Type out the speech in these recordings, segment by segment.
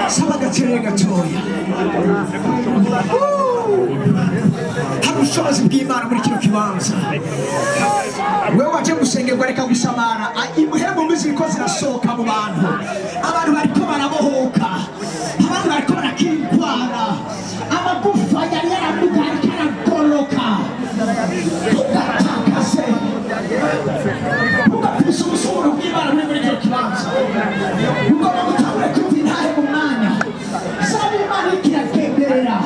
sabagacerere gatoya hari ubushobozi bw'Imana muri kino kibanza. Wewe waje gusengerwa reka gusamara imuhembo ziriko zirasohoka mu bantu, abantu bariko barabohoka, abantu bariko barakira indwara, amagufa yari yaramuka ariko aragoroka. Tugatakaze ugafise ubushobozi bw'Imana muri kino kibanza, ugomba gutangura kumva intahe mu mwanya. Saba Imana ikiragenderera,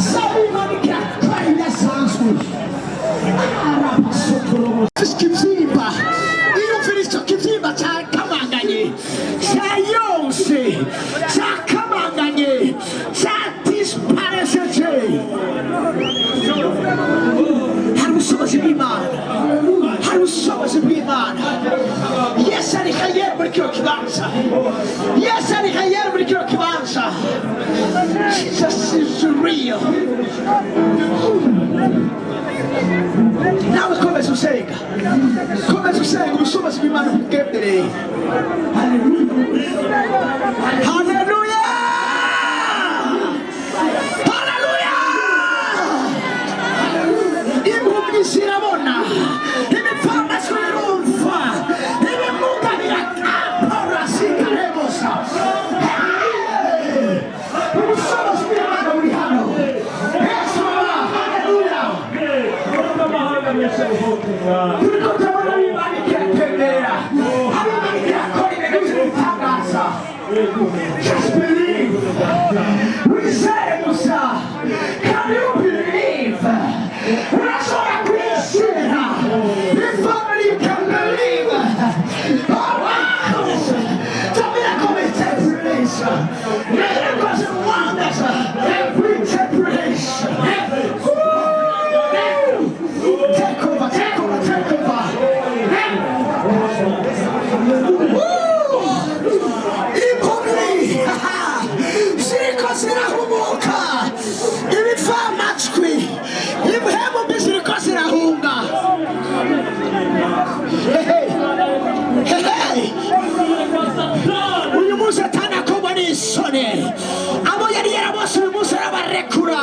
saba Imana ikirakora ibidasanzwe. Kivyimba iyo Kristo kivyimba cyakamanganye cyayose cyakamanganye cyadisparesece. Hari ubushobozi bw'Imana, hari ubushobozi bw'Imana. Yesu ari hayera muri kino kibanza, Yesu ari hayera muri kino kibanza. Jesus is real. Nawe komeza usenga, komeza usenga ubushobozi bw'Imana bw'Imana. Haleluya, haleluya, haleluya. Impumyi zirabona, imipfana zirumva, ibimuga birakapora zikarebuza. Ubushobozi bw'Imana buri hano. Yesu baba, haleluya. Turiko turabona Imana ikiratembera, hari Imana ikirakora ibintu by'ibitangaza. Just believe, wizere gusa, can you believe? Urashobora kwizera, if only you can believe. Oh wow, the miracle will take place, miracles and wonders will take place. Take over, take over, take over. Impumyi ziriko zirahumuka, ibipfamatwi, ibihembo mbi ziriko zirahunga. Uyu munsi atanakorwa n'isoni, abo yari yarabose uyu munsi arabarekura.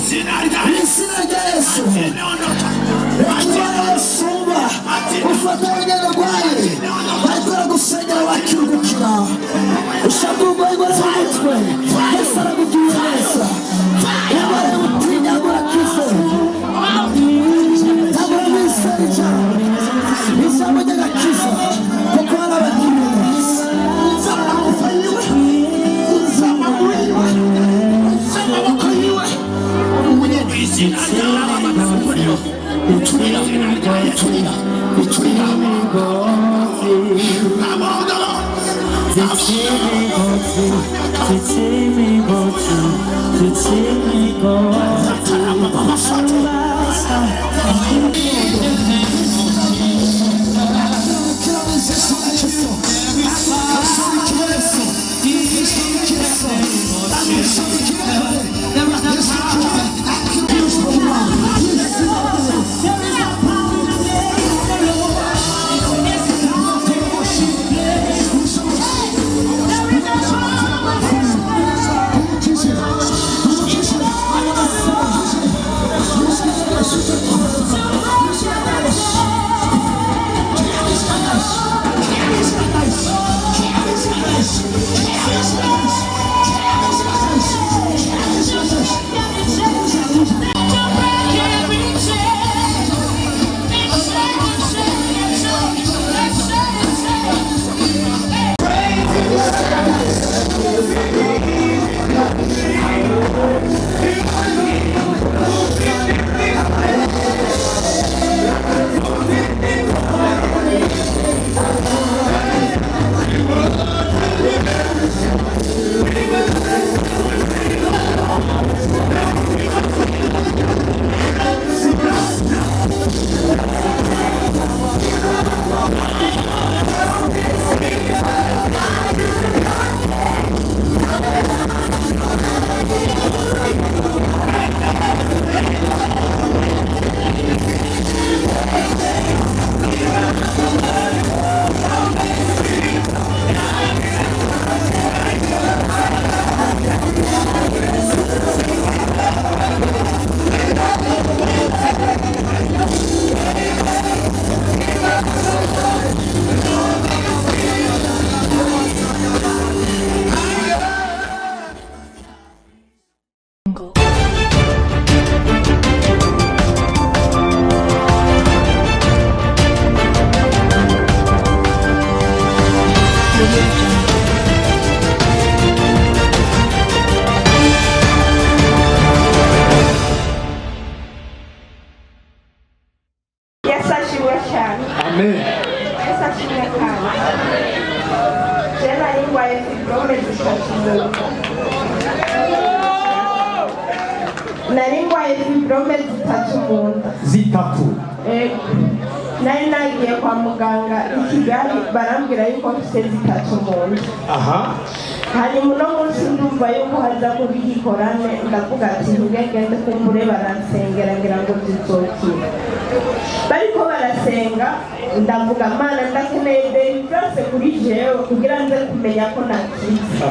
izina rya Yesu Yesuba ufata abanyarwaye bakora gusengera bakirugukira ushaka umugore w'umutwe Yesu aragubwira neza yabare utinya murakize ntabwo bisari cyane ijambo ry'agakiza kuko hari abagiriye neza amaboko yiwe amaboko yiwe umunyene izina ry'abamamakuriro Utulia zitatu nari nagiye kwa muganga I Kigali barambwira yuko mfite zitatu mu nda hanyuma uno munsi ndumva yuko haza kuba igikorane ndavuga ati ntugende kumbure baransengera ngira ngo bizokira bariko barasenga ndavuga Mana ndakeneye ibintu byose kuri jewe kugira nze kumenya ko nakize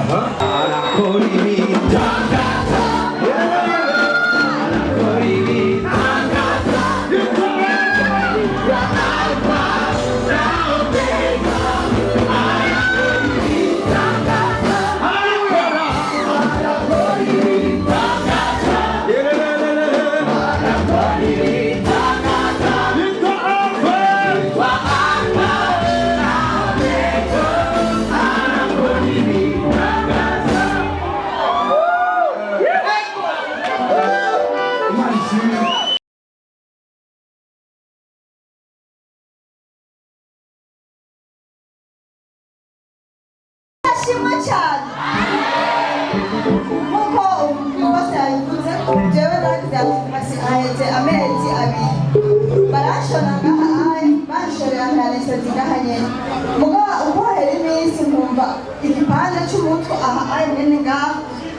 arakora ibitangaza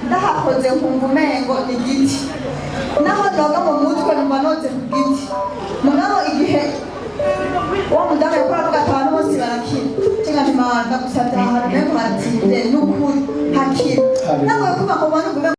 ndahakoze nkumva umengo ni igiti naho noga mu mutwe numva noze ku giti mugabo igihe wa mudamu yakora avuga abantu bose barakira cyangwa ntimanda gusabye ahantu mengo baratinde n'ukuri hakira nawe kuva ngo ubone